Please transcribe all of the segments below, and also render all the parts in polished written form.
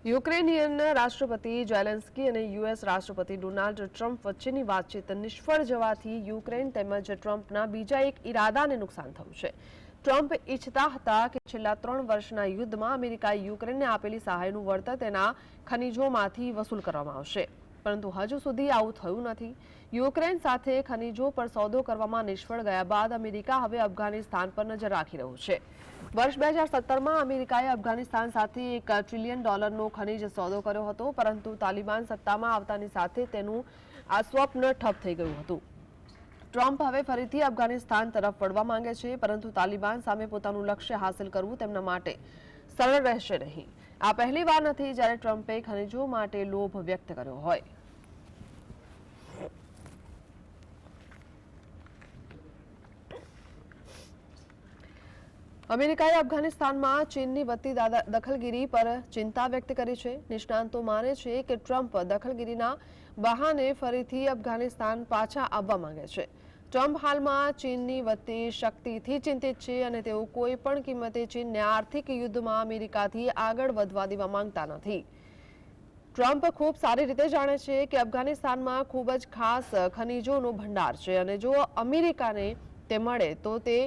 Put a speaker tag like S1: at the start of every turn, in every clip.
S1: Ukrainian રાષ્ટ્રપતિ Zelensky અને US રાષ્ટ્રપતિ ડોનાલ્ડ ટ્રમ્પ વચ્ચેની વાતચીત નિષ્ફળ જવાથી યુક્રેન તેમજ ટ્રમ્પના બીજા એક ઇરાદાને નુકસાન થયું છે. ટ્રમ્પ ઈચ્છતા હતા કે છેલ્લા 3 વર્ષના યુદ્ધમાં અમેરિકાએ યુક્રેનને આપેલી સહાયનું વળતર તેના ખનીજોમાંથી વસૂલ કરવામાં આવશે, પરંતુ હજુ સુધી આવું થયું નથી. યુક્રેન સાથે ખનીજો પર સોદો કરવામાં નિષ્ફળ ગયા બાદ અમેરિકા હવે અફઘાનિસ્તાન પર નજર રાખી રહ્યું છે. વર્ષ 2017માં અમેરિકાએ અફઘાનિસ્તાન સાથે $1 ટ્રિલિયન ખનીજ સોદો કર્યો હતો, પરંતુ તાલિબાન સત્તામાં આવતાની સાથે તેનું આ સ્વપ્ન ઠપ થઈ ગયું હતું. ટ્રમ્પ હવે ફરીથી અફઘાનિસ્તાન તરફ વળવા માંગે છે, પરંતુ તાલિબાન સામે પોતાનું લક્ષ્ય હાંસલ કરવું તેમના માટે સરળ રહેશે નહીં. આ પહેલી વાર નથી જ્યારે ટ્રમ્પે ખનીજો માટે લોભ વ્યક્ત કર્યો હોય. અમેરિકાએ અફઘાનિસ્તાનમાં ચીનની વધતી દખલગીરી પર ચિંતા વ્યક્ત કરી છે. નિષ્ણાંતો માને છે કે ટ્રમ્પ દખલગીરીના બહાને ફરીથી અફઘાનિસ્તાન પાછા આવવા માંગે છે. ટ્રમ્પ હાલમાં ચીનની વધતી શક્તિથી ચિંતિત છે અને તેઓ કોઈ પણ કિંમતે ચીનને આર્થિક યુદ્ધમાં અમેરિકાથી આગળ વધવા દેવા માંગતા નથી. ટ્રમ્પ ખૂબ સારી રીતે જાણે છે કે અફઘાનિસ્તાનમાં ખૂબ જ ખાસ ખનીજોનો ભંડાર છે અને જો અમેરિકાને તે મળે તો તે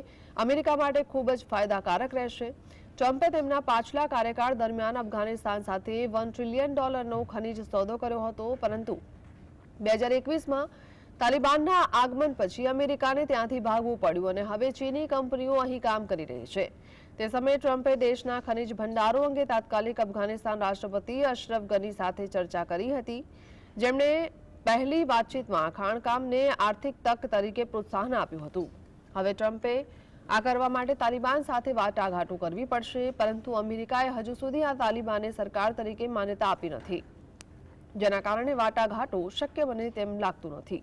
S1: અમેરિકા માટે ખૂબ જ ફાયદાકારક રહેશે. ટ્રમ્પે તેમના પાછલા કાર્યકાળ દરમિયાન અફઘાનિસ્તાન સાથે $1 ટ્રિલિયન ખનીજ સોદો કર્યો હતો, પરંતુ 2021માં તાલિબાનના આગમન પછી અમેરિકાને ત્યાંથી ભાગવું પડ્યું અને હવે ચીની કંપનીઓ અહીં કામ કરી રહી છે. તે સમયે ટ્રમ્પે દેશના ખનીજ ભંડારો અંગે તાત્કાલિક અફઘાનિસ્તાન રાષ્ટ્રપતિ અશરફ ગની સાથે ચર્ચા કરી હતી, જેમણે પહેલી વાતચીતમાં ખાણકામને આર્થિક તક તરીકે પ્રોત્સાહન આપ્યું હતું. હવે ટ્રમ્પે આ કરવા માટે તાલિબાન સાથે વાટાઘાટો કરવી પડશે, પરંતુ અમેરિકાએ હજુ સુધી આ તાલિબાને સરકાર તરીકે માન્યતા આપી નથી, જેના કારણે વાટાઘાટો શક્ય બને તેમ લાગતું નથી.